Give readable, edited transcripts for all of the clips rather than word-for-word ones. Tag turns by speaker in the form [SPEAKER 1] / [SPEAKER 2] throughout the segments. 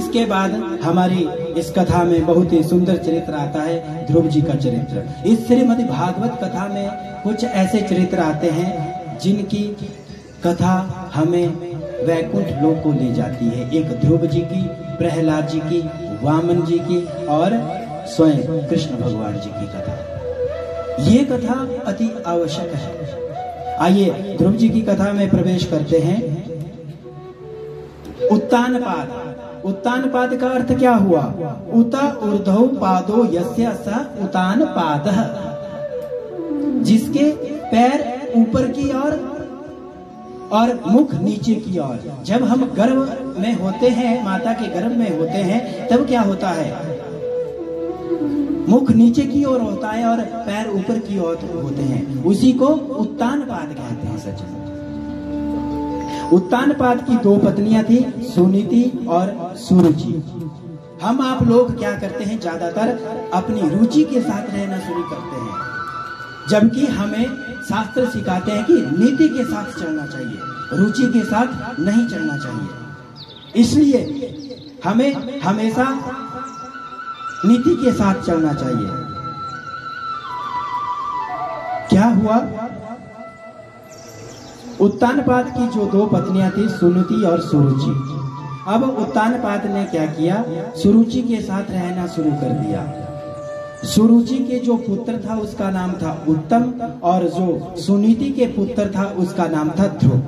[SPEAKER 1] इसके बाद हमारी इस कथा में बहुत ही सुंदर चरित्र आता है, ध्रुव जी का चरित्र। इस श्रीमद् भागवत कथा में कुछ ऐसे चरित्र आते हैं जिनकी कथा हमें वैकुंठ लोक को ले जाती है। एक ध्रुव जी की, प्रहलाद जी की, वामन जी की और स्वयं कृष्ण भगवान जी की कथा। ये कथा अति आवश्यक है। आइए ध्रुव जी की कथा में प्रवेश करते हैं। उत्तानपाद। उत्तानपाद का अर्थ क्या हुआ? उता ऊर्ध्व पादो यस्य स उत्तानपादः, जिसके पैर ऊपर की ओर और मुख नीचे की ओर। जब हम गर्भ में होते हैं, माता के गर्भ में होते हैं, तब क्या होता है? मुख नीचे की ओर होता है और पैर ऊपर की ओर होते हैं। उसी को उत्तानपाद कहते हैं। सच उत्तानपाद की दो पत्नियां थी, सुनीति और सुरुचि। हम आप लोग क्या करते हैं? ज्यादातर अपनी रुचि के साथ रहना शुरू करते हैं, जबकि हमें शास्त्र सिखाते हैं कि नीति के साथ चलना चाहिए, रुचि के साथ नहीं चलना चाहिए। इसलिए हमें हमेशा नीति के साथ चलना चाहिए। क्या हुआ? उत्तानपाद की जो दो पत्नियां थी, सुनीति और सुरुचि। अब उत्तानपाद ने क्या किया? सुरुचि के साथ रहना शुरू कर दिया। सुरुचि के जो पुत्र था उसका नाम था उत्तम, और जो सुनीति के पुत्र था उसका नाम था ध्रुव।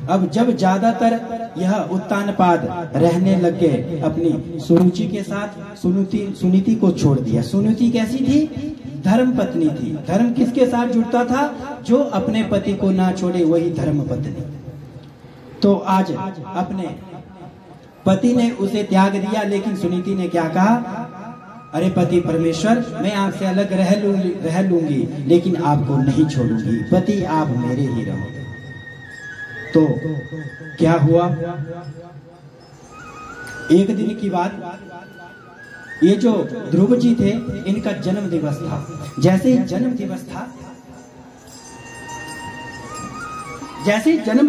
[SPEAKER 1] अब जब ज्यादातर यह उत्तानपाद रहने लग गए अपनी सुरुचि के साथ, सुनीति को छोड़ दिया। सुनीति कैसी थी? धर्म पत्नी थी। धर्म किसके साथ जुड़ता था? जो अपने पति को ना छोड़े, वही धर्म पत्नी। तो आज अपने पति ने उसे त्याग दिया, लेकिन सुनीति ने क्या कहा? अरे पति परमेश्वर, मैं आपसे अलग रह लूंगी, लेकिन आपको नहीं छोड़ूंगी। पति आप मेरे ही रहोगे। तो क्या हुआ? एक दिन की बात, ये जो ध्रुव जी थे, इनका जन्म दिवस था। जैसे जन्म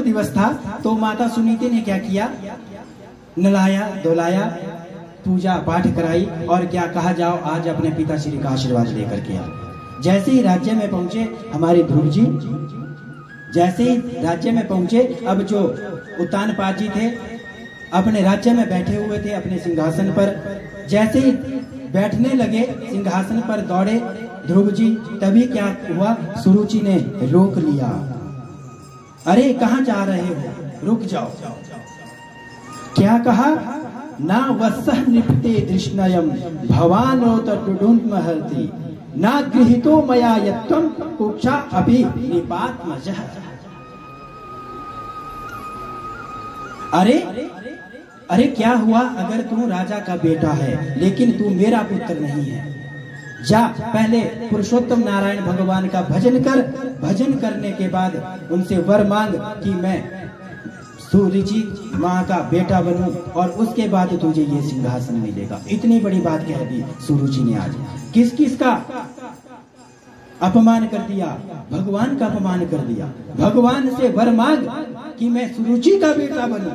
[SPEAKER 1] दिवस था तो माता सुनीति ने क्या किया? नलाया धुलाया, पूजा पाठ कराई, और क्या कहा, जाओ आज अपने पिताश्री का आशीर्वाद लेकर के आओ। जैसे ही राज्य में पहुंचे हमारे ध्रुव जी, जैसे ही राज्य में पहुंचे, अब जो उत्तानपाद जी थे अपने राज्य में बैठे हुए थे अपने सिंहासन पर। जैसे ही बैठने लगे सिंहासन पर दौड़े ध्रुव जी, तभी क्या हुआ? सुरुचि ने रोक लिया। अरे कहाँ जा रहे हो? रुक जाओ। क्या कहा? ना वत्सः निपते दृष्णयम् भवानोतडुडुन्महर्ति ना गृहीतो मया यत्त्वं कुक्षा अपि निपात्मजः। अरे क्या हुआ? अगर तू राजा का बेटा है, लेकिन तू मेरा पुत्र नहीं है, जा पहले पुरुषोत्तम नारायण भगवान का भजन कर। भजन करने के बाद उनसे वर मांग कि मैं सुरुचि माँ का बेटा बनूं, और उसके बाद तुझे ये सिंहासन मिलेगा। इतनी बड़ी बात कह दी सुरुचि ने। आज किस का अपमान कर दिया? भगवान का अपमान कर दिया। भगवान से वर मांग कि मैं सुरुचि का बेटा बनूं,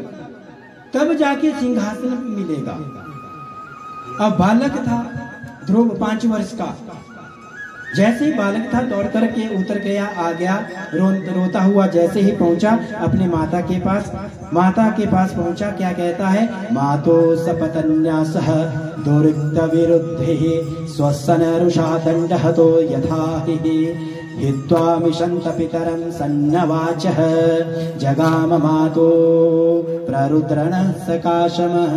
[SPEAKER 1] तब जाके सिंहासन मिलेगा। अब बालक था ध्रुव 5 वर्ष का। जैसे ही बालक था दौड़ करके उतर गया, आ गया रोता हुआ। जैसे ही पहुंचा अपने माता के पास पहुंचा, क्या कहता है? मातो सपतन्यासः दुर्क्त विरुद्धे स्वसनरुषा दंडहतो यथा हित्वा मिशन्त पितरं सन्नवाचः जगाम मातो प्ररुद्रणः सकाशमः।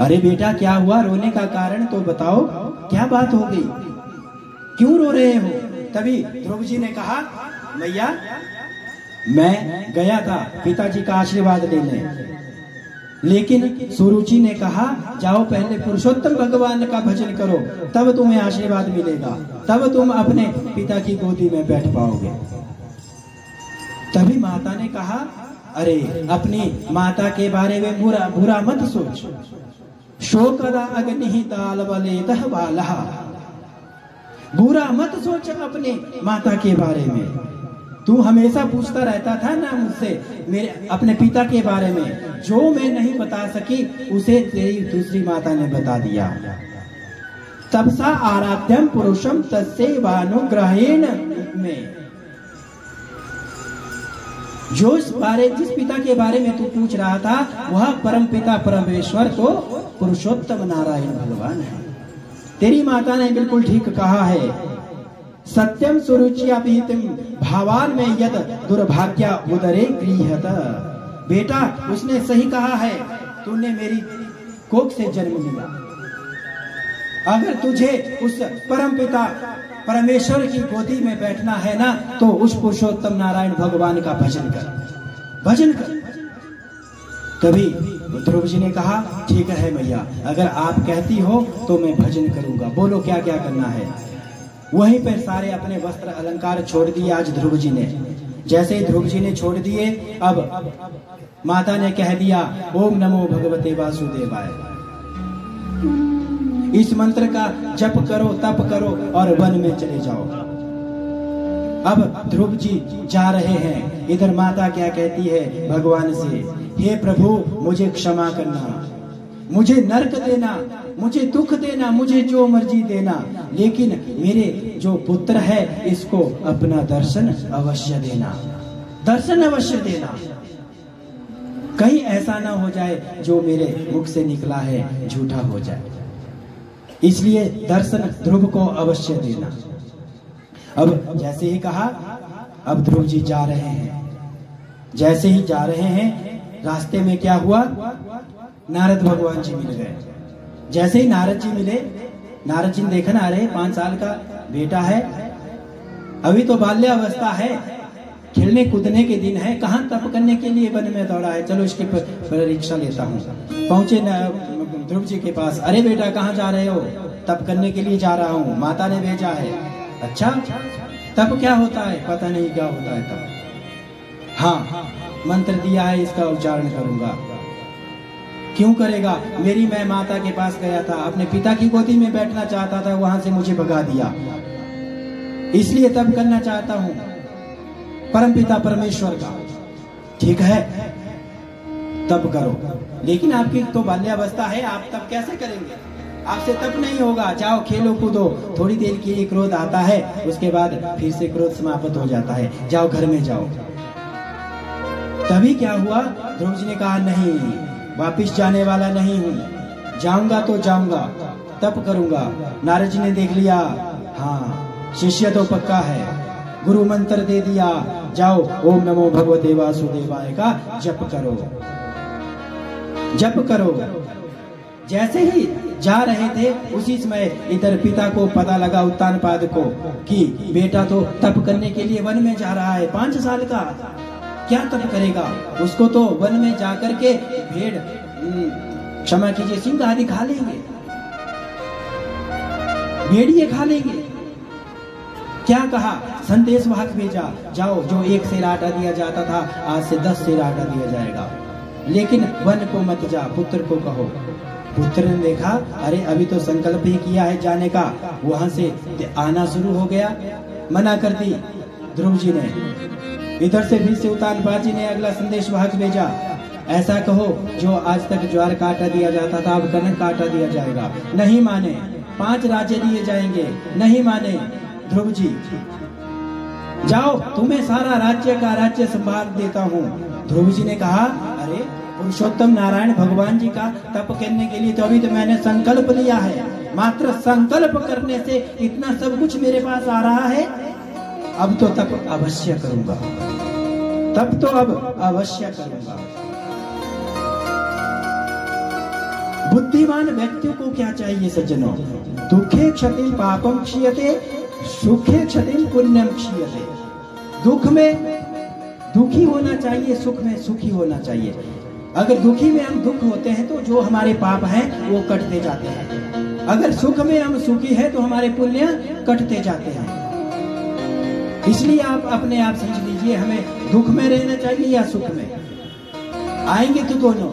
[SPEAKER 1] अरे बेटा क्या हुआ? रोने का कारण तो बताओ, क्या बात हो गई? क्यों रो रहे हो? तभी ध्रुव जी ने कहा, मैया मैं गया था पिताजी का आशीर्वाद लेने, लेकिन सुरुचि ने कहा जाओ पहले पुरुषोत्तम भगवान का भजन करो, तब तुम्हें आशीर्वाद मिलेगा, तब तुम अपने पिता की गोदी में बैठ पाओगे। तभी माता ने कहा, अरे अपनी माता के बारे में बुरा मत सोच। शोकदा अग्निहिताल वलेतः बालः। बुरा मत सोच अपने माता के बारे में। तू हमेशा पूछता रहता था ना मुझसे मेरे अपने पिता के बारे में, जो मैं नहीं बता सकी उसे तेरी दूसरी माता ने बता दिया। तब सा आराध्यम पुरुषम तस्यैवानुग्रहेण में, जिस पिता के बारे में तू पूछ रहा था वह परम पिता परमेश्वर तो पुरुषोत्तम नारायण भगवान है। तेरी माता ने बिल्कुल ठीक कहा है। सत्यम सुरुचियापीतिम भावान में यद दुर्भाग्य उदरे गृह्यत। बेटा उसने सही कहा है, तूने मेरी कोख से जन्म लिया। अगर तुझे उस परम पिता परमेश्वर की गोदी में बैठना है ना, तो उस पुरुषोत्तम नारायण भगवान का भजन कर, भजन कर। तभी ध्रुव जी ने कहा ठीक है मैया, अगर आप कहती हो तो मैं भजन करूंगा, बोलो क्या क्या करना है। वहीं पर सारे अपने वस्त्र अलंकार छोड़ दिए आज ध्रुव जी ने। जैसे ही ध्रुव जी ने छोड़ दिए, अब माता ने कह दिया ओम नमो भगवते वासुदेवाय। इस मंत्र का जप करो, तप करो और वन में चले जाओ। अब ध्रुव जी जा रहे हैं, इधर माता क्या कहती है भगवान से, हे प्रभु मुझे क्षमा करना, मुझे नरक देना, मुझे दुख देना, मुझे जो मर्जी देना, लेकिन मेरे जो पुत्र है इसको अपना दर्शन अवश्य देना, दर्शन अवश्य देना। कहीं ऐसा ना हो जाए जो मेरे मुख से निकला है झूठा हो जाए, इसलिए दर्शन ध्रुव को अवश्य देना। अब जैसे ही कहा, अब ध्रुव जी जा रहे हैं। जैसे ही जा रहे हैं, रास्ते में क्या हुआ, नारद भगवान जी मिल गए। जैसे ही नारद जी मिले, नारद जी ने देखा ना, अरे 5 साल का बेटा है, अभी तो बाल्यावस्था है, खेलने कूदने के दिन है, कहाँ तप करने के लिए वन में दौड़ा है, चलो इसकी परीक्षा लेता हूँ। पहुंचे ध्रुव जी के पास, अरे बेटा कहाँ जा रहे हो, तप करने के लिए जा रहा हूँ, माता ने भेजा है। अच्छा तप क्या होता है, पता नहीं क्या होता है तप। हाँ मंत्र दिया है, इसका उच्चारण करूंगा। क्यों करेगा, मेरी मैं माता के पास गया था, अपने पिता की गोदी में बैठना चाहता था, वहां से मुझे भगा दिया, इसलिए तप करना चाहता हूँ परमपिता परमेश्वर का। ठीक है तप करो, लेकिन आपकी तो बाल्यावस्था है, आप तप कैसे करेंगे, आपसे तप नहीं होगा। जाओ खेलो कूदो, थोड़ी देर के लिए क्रोध आता है, उसके बाद फिर से क्रोध समाप्त हो जाता है, जाओ घर में जाओ। तभी क्या हुआ, ध्रुव जी ने कहा नहीं, वापिस जाने वाला नहीं हूँ, जाऊंगा तो जाऊंगा, तप करूंगा। नारद जी ने देख लिया, हाँ शिष्य तो पक्का है, गुरु मंत्र दे दिया, जाओ ओम नमो भगवते वासुदेवाय का जप करो, जप करो। जैसे ही जा रहे थे, उसी समय इधर पिता को पता लगा, उत्तानपाद को, कि बेटा तो तप करने के लिए वन में जा रहा है, 5 साल का, क्या तप करेगा, उसको तो वन में जाकर के भेड़, क्षमा कीजिए, सिंह आदि खा लेंगे, भेड़िए खा लेंगे। क्या कहा, संदेश वाहक भेजा, जाओ जो 1 सेर आटा दिया जाता था, आज से 10 सेर आटा दिया जाएगा, लेकिन वन को मत जा, पुत्र को कहो। पुत्र ने देखा, अरे अभी तो संकल्प ही किया है जाने का, वहां से आना शुरू हो गया, मना कर दी ध्रुव जी ने। इधर से फिर से उत्तानपाद जी ने अगला संदेश वाहक भेजा, ऐसा कहो जो आज तक ज्वार का आटा दिया जाता था, अब कनक का आटा दिया जाएगा। नहीं माने, 5 राज्य दिए जाएंगे, नहीं माने ध्रुव जी, जाओ तुम्हें सारा राज्य का राज्य संभाल देता हूँ। ध्रुव जी ने कहा, अरे पुरुषोत्तम नारायण भगवान जी का तप करने के लिए तो अभी तो मैंने संकल्प लिया है, मात्र संकल्प करने से इतना सब कुछ मेरे पास आ रहा है, अब तो तप अवश्य करूंगा, तब तो अब अवश्य करूंगा। बुद्धिमान व्यक्तियों को क्या चाहिए सज्जनों, दुखे क्षति पापम क्षीयते, सुखे क्षति पुण्यम क्षीयते। दुख में दुखी होना चाहिए, सुख में सुखी होना चाहिए। अगर दुखी में हम दुख होते हैं तो जो हमारे पाप हैं वो कटते जाते हैं, अगर सुख में हम सुखी हैं तो हमारे पुण्य कटते जाते हैं। इसलिए आप अपने आप समझ लीजिए, हमें दुख में रहना चाहिए या सुख में, आएंगे तो दोनों।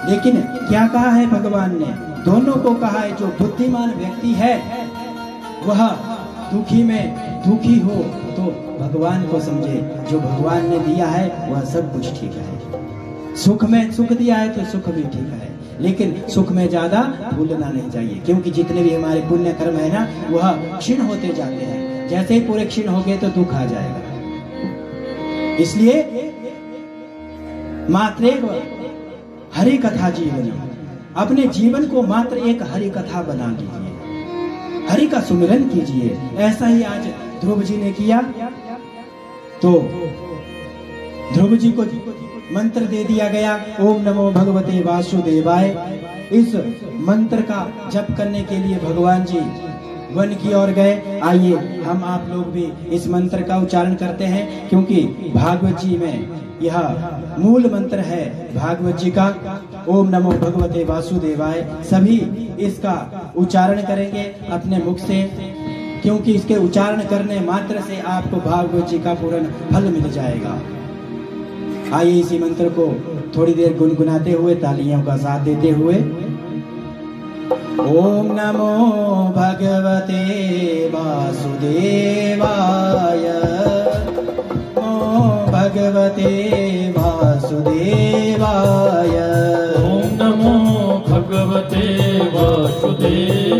[SPEAKER 1] लेकिन क्या कहा है भगवान ने, दोनों को कहा है। जो बुद्धिमान व्यक्ति है वह दुखी में दुखी हो तो भगवान को समझे, जो भगवान ने दिया है वह सब कुछ ठीक है। सुख में सुख दिया है तो सुख भी ठीक है, लेकिन सुख में ज्यादा भूलना नहीं चाहिए, क्योंकि जितने भी हमारे पुण्य कर्म है ना वह क्षीण होते जाते हैं। जैसे ही पूरे क्षीण हो गए तो दुख आ जाएगा। इसलिए मात्र एक हरि कथा जीवन, अपने जीवन को मात्र एक हरि कथा बना लीजिए, हरि का सुमिरन कीजिए। ऐसा ही आज ध्रुव जी ने किया, तो ध्रुव जी को मंत्र दे दिया गया, ओम नमो भगवते वासुदेवाय। इस मंत्र का जप करने के लिए भगवान जी वन की ओर गए। आइए हम आप लोग भी इस मंत्र का उच्चारण करते हैं, क्योंकि भागवत जी में यह मूल मंत्र है भागवत जी का, ओम नमो भगवते वासुदेवाय। सभी इसका उच्चारण करेंगे अपने मुख से, क्योंकि इसके उच्चारण करने मात्र से आपको भागवत जी का पूर्ण फल मिल जाएगा। आइए इसी मंत्र को थोड़ी देर गुनगुनाते हुए, तालियों का साथ देते हुए, ओम नमो भगवते वासुदेवाय, ओम भगवते वासुदेवाय,
[SPEAKER 2] ओम नमो भगवते वासुदेवाय,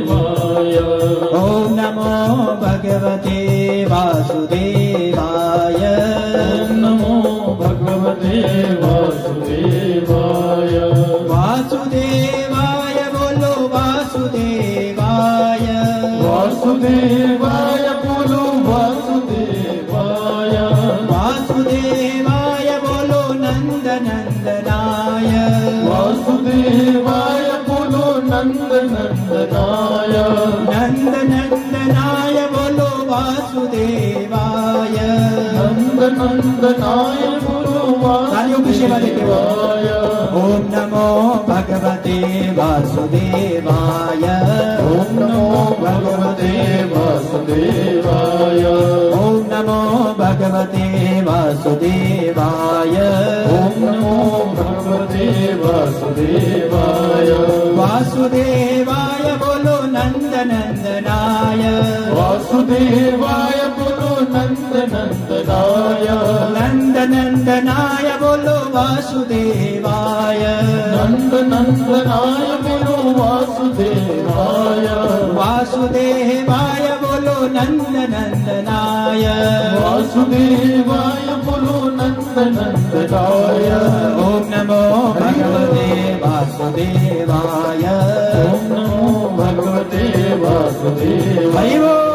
[SPEAKER 1] ओम नमो भगवते वासुदेवाय,
[SPEAKER 2] ओम नमो भगवते वासुदेवाय।
[SPEAKER 1] वासुदेवाय बोलो वासुदेवाय,
[SPEAKER 2] वासुदेवाय बोलो वासुदेवाय,
[SPEAKER 1] वासुदेवाय बोलो नंद नंदनाय,
[SPEAKER 2] वासुदेवाय बोलो नंद नंदनाय,
[SPEAKER 1] नंद नंदनाय बोलो वासुदेवाय,
[SPEAKER 2] नंद नंदनाय बोलो
[SPEAKER 1] तालियों की सेवा देते हुए,
[SPEAKER 2] वासुदेवाय।
[SPEAKER 1] ओम नमो भगवते वासुदेवाय,
[SPEAKER 2] ओम नमो भगवते वासुदेवाय,
[SPEAKER 1] ओम नमो भगवते वासुदेवाय,
[SPEAKER 2] ओम नमो भगवते वासुदेवाय।
[SPEAKER 1] वासुदेवाय बोलो नंद नंदनाय,
[SPEAKER 2] वासुदेवाय बोलो नंद नंदनाय,
[SPEAKER 1] नंद नंदनाय बोलो वासुदेवाय,
[SPEAKER 2] नंद नंदनाय बोलो वासुदेवाय,
[SPEAKER 1] वासुदेवाय बोलो नंद नंदनाय,
[SPEAKER 2] वासुदेवाय बोलो नंद नंदनाय।
[SPEAKER 1] ओम नमो भगवते वासुदेवाय,
[SPEAKER 2] ओम नमो भगवते वासुदेवाय।
[SPEAKER 1] हरि बोल।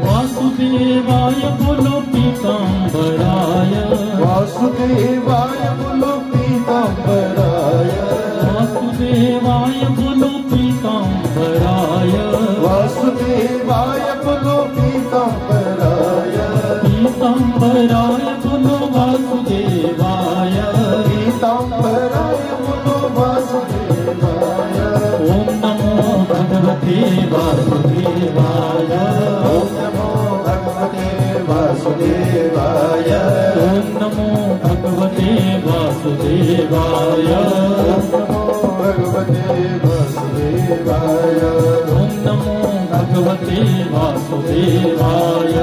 [SPEAKER 2] वासुदेवाय बोलो पीतांबराय,
[SPEAKER 3] वासुदेवाय बोलो पीतांबराय,
[SPEAKER 2] वासुदेवाय बोलो पीतांबराय,
[SPEAKER 3] वासुदेवाय बोलो पीतांबराय,
[SPEAKER 2] पीतांबराय बोलो वासुदेवाय,
[SPEAKER 3] पीतांबराय बोलो वासुदेवाय।
[SPEAKER 2] ओम नमो भगवते वासुदेवाय,
[SPEAKER 3] ओम नमो भगवते वासुदेवाय,
[SPEAKER 2] ओम नमो भगवते वासुदेवाय,
[SPEAKER 3] ओम नमो भगवते वासुदेवाय,
[SPEAKER 2] ओम नमो भगवते वासुदेवाय।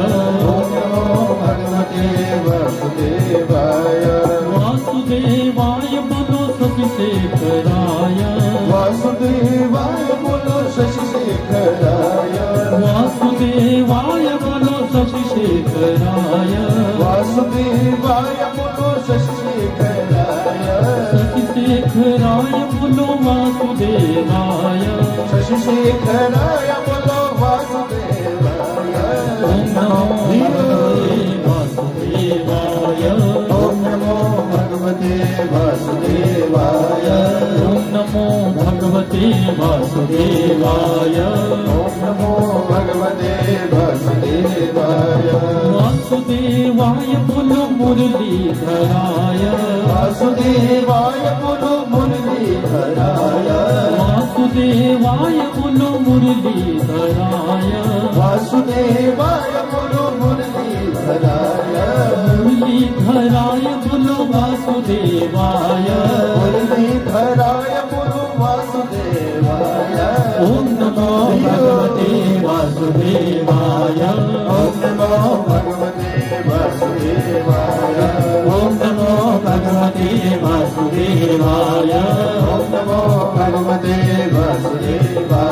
[SPEAKER 3] ओम नमो भगवते वासुदेवाय।
[SPEAKER 2] वासुदेवाय बोलो शशिशेखराय,
[SPEAKER 3] वासुदेवाय बोलो शशिशेखराय,
[SPEAKER 2] वासुदेवाय बोलो शशिशेखराय,
[SPEAKER 3] वासुदेवाय बोलो शशिशेखराय,
[SPEAKER 2] शशिशेखराय बोलो वासुदेवाय,
[SPEAKER 3] शशिशेखराय शशिशेखराय बोलो वासुदेवाय।
[SPEAKER 2] ओम नमो भगवते वासुदेवाय।
[SPEAKER 3] ओम नमो भगवते वासुदेवाय।
[SPEAKER 2] ओम नमो भगवते वासुदेवाय।
[SPEAKER 3] वासुदेवाय बोलो मुरलीधराय।
[SPEAKER 2] वासुदेवाय बोलो मुरलीधराय।
[SPEAKER 3] वासुदेवाय बोलो मुरलीधराय।
[SPEAKER 2] वासुदेवाय बोलो मुरलीधराय।
[SPEAKER 3] मुरलीधराय बोलो वासुदेवाय।
[SPEAKER 2] मुरलीधराय बोलो वासुदेवाय।
[SPEAKER 3] ओम नमो भगवते वासुदेवाय।
[SPEAKER 2] ओम नमो भगवते वासुदेवाय।
[SPEAKER 3] ओम नमो भगवते वासुदेवाय।
[SPEAKER 2] ओम नमो भगवते वासुदेवाय।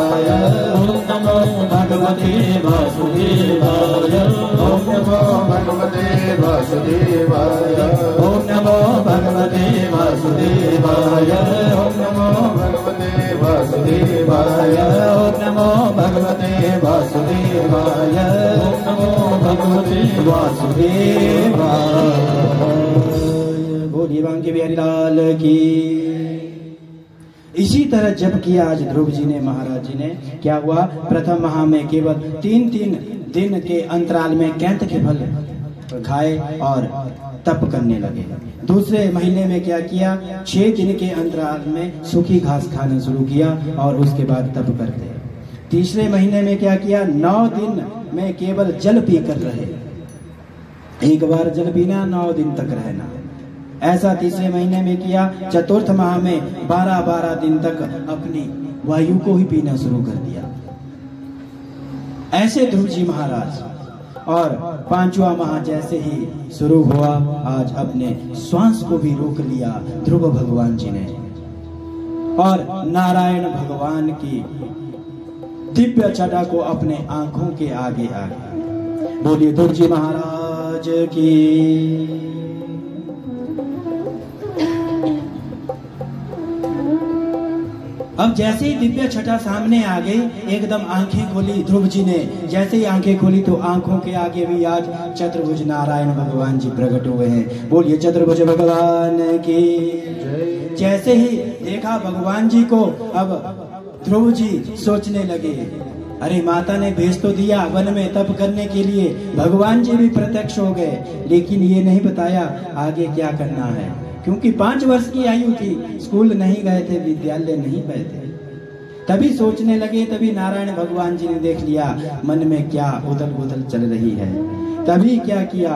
[SPEAKER 3] ओम नमो भगवते वासुदेवाय।
[SPEAKER 2] ओम नमो भगवते वासुदेवाय।
[SPEAKER 3] ओम नमो भगवते वासुदेवाय।
[SPEAKER 2] ओम नमो भगवते वासुदेवाय।
[SPEAKER 3] ओम नमो भगवते वासुदेवाय। ओम नमो भगवते वासुदेवाय। बोलिए बांके बिहारी लाल की। इसी तरह जब किया आज ध्रुव जी ने, महाराज जी ने, क्या हुआ, प्रथम माह में केवल 3-3 दिन के अंतराल में कैंत के फल खाए और तप करने लगे। दूसरे महीने में क्या किया, 6 दिन के अंतराल में सूखी घास खाना शुरू किया और उसके बाद तप करते। तीसरे महीने में क्या किया, 9 दिन में केवल जल पी कर रहे। एक बार जल पीना, 9 दिन तक रहना। ऐसा तीसरे महीने में किया। चतुर्थ माह में 12-12 दिन तक अपनी वायु को ही पीना शुरू कर दिया। ऐसे ध्रुव जी महाराज। और 5वां माह जैसे ही शुरू हुआ, आज अपने श्वास को भी रोक लिया ध्रुव भगवान जी ने और नारायण भगवान की दिव्य छटा को अपने आंखों के आगे आगे। बोलिए ध्रुव जी महाराज की। अब जैसे ही दिव्य छटा सामने आ गई, एकदम आंखें खोली ध्रुव जी ने। जैसे ही आंखें खोली तो आंखों के आगे भी आज चतुर्भुज नारायण भगवान जी प्रकट हुए हैं। बोलिए चतुर्भुज भगवान की। जैसे ही देखा भगवान जी को, अब ध्रुव जी सोचने लगे, अरे माता ने भेज तो दिया वन में तप करने के लिए, भगवान जी भी प्रत्यक्ष हो गए, लेकिन ये नहीं बताया आगे क्या करना है। क्योंकि 5 वर्ष की आयु थी, स्कूल नहीं गए थे, विद्यालय नहीं गए थे। तभी सोचने लगे, तभी नारायण भगवान जी ने देख लिया मन में क्या उथल पुथल चल रही है। तभी क्या किया,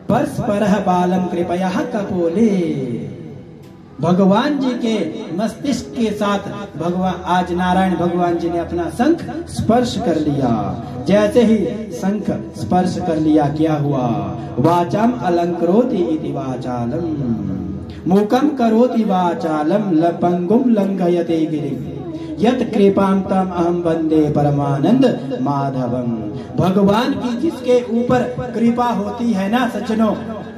[SPEAKER 3] परस्परः बालम कृपया कपोले। भगवान जी के मस्तिष्क के साथ भगवान आज नारायण भगवान जी ने अपना शंख स्पर्श कर लिया। जैसे ही शंख स्पर्श कर लिया, क्या हुआ, वाचाम अलंकरोति इति वाचालम, मूकम करोति वाचालम, लपंगुम लंघयते गिरिम, यत कृपाम तम अहम वंदे परमानंद माधवम। भगवान की जिसके ऊपर कृपा होती है ना सज्जनों,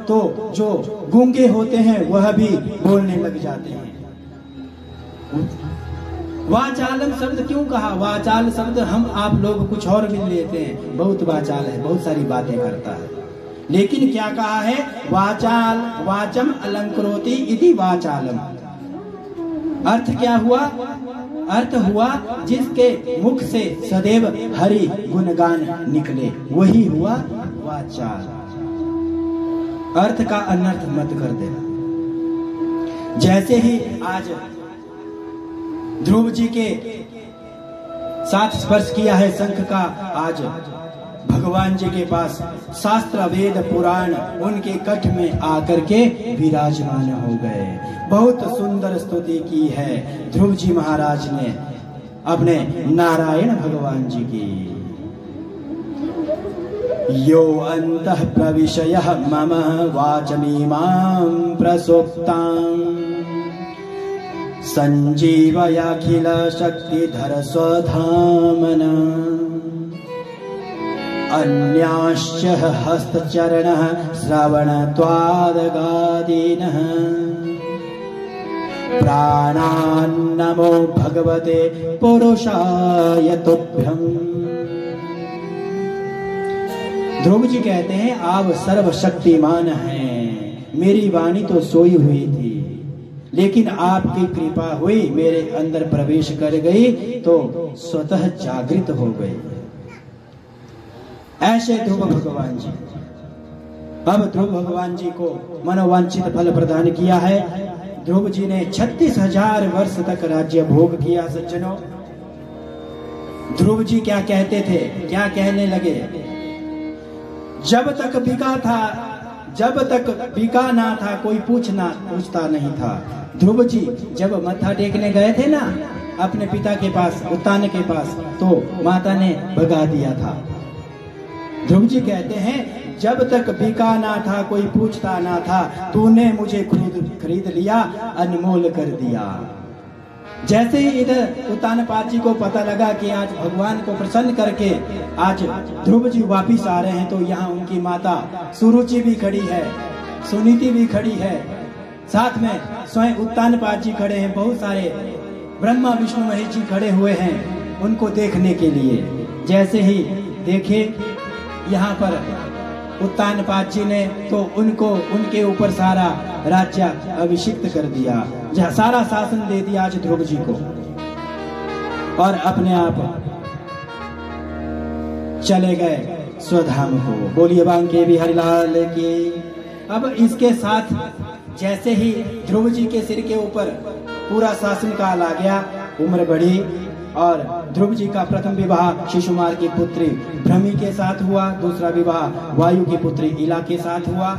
[SPEAKER 3] तो जो गूंगे होते हैं वह भी बोलने लग जाते हैं। वाचालम शब्द क्यों कहा, वाचाल शब्द हम आप लोग कुछ और भी लेते हैं, बहुत वाचाल है, बहुत सारी बातें करता है, लेकिन क्या कहा है, वाचाल वाचम अलंकरोति इति वाचालम। अर्थ क्या हुआ, अर्थ हुआ जिसके मुख से सदैव हरि गुणगान निकले, वही हुआ वाचाल। अर्थ का अनर्थ मत कर देना। जैसे ही आज ध्रुव जी के साथ स्पर्श किया है शंख का, आज भगवान जी के पास शास्त्र वेद पुराण उनके कंठ में आकर के विराजमान हो गए। बहुत सुंदर स्तुति की है ध्रुव जी महाराज ने अपने नारायण भगवान जी की। यो अंतः प्रविशयः मम वाचमीमां प्रसोक्तां, संजीवयाखिल शक्तिधर स्वधामना, अन्याश्च हस्तचरणः श्रवणत्वादगादीनः,
[SPEAKER 1] प्राणान्नमो भगवते पुरुषाय तुभ्यं। ध्रुव जी कहते हैं आप सर्वशक्तिमान हैं, मेरी वाणी तो सोई हुई थी लेकिन आपकी कृपा हुई, मेरे अंदर प्रवेश कर गई तो स्वतः जागृत हो गई। ऐसे ध्रुव भगवान जी। अब ध्रुव भगवान जी को मनोवांछित फल प्रदान किया है। ध्रुव जी ने 36,000 वर्ष तक राज्य भोग किया। सज्जनों, ध्रुव जी क्या कहते थे, क्या कहने लगे? जब तक बिका ना था कोई पूछता नहीं था। ध्रुव जी जब मत्था टेकने गए थे ना अपने पिता के पास, उत्तान के पास, तो माता ने भगा दिया था। ध्रुव जी कहते हैं जब तक बिका ना था कोई पूछता ना था, तूने मुझे खरीद लिया, अनमोल कर दिया। जैसे ही इधर उत्तानपाद जी को पता लगा कि आज भगवान को प्रसन्न करके आज ध्रुव जी वापिस आ रहे हैं, तो यहाँ उनकी माता सुरुचि भी खड़ी है, सुनीति भी खड़ी है, साथ में स्वयं उत्तानपाद जी खड़े हैं, बहुत सारे ब्रह्मा विष्णु महेश जी खड़े हुए हैं उनको देखने के लिए। जैसे ही देखे यहाँ पर उत्तानपाद जी ने, तो उनको उनके ऊपर सारा राज्य अभिषिक्त कर दिया, जहाँ सारा शासन दे दिया आज ध्रुव जी को, और अपने आप चले गए स्वधाम को। बोलिए बांके बिहारी लाल की। अब इसके साथ जैसे ही ध्रुव जी के सिर के ऊपर पूरा शासन काल आ गया, उम्र बढ़ी, और ध्रुव जी का प्रथम विवाह शिशुमार की पुत्री भ्रमी के साथ हुआ, दूसरा विवाह वायु की पुत्री इला के साथ हुआ।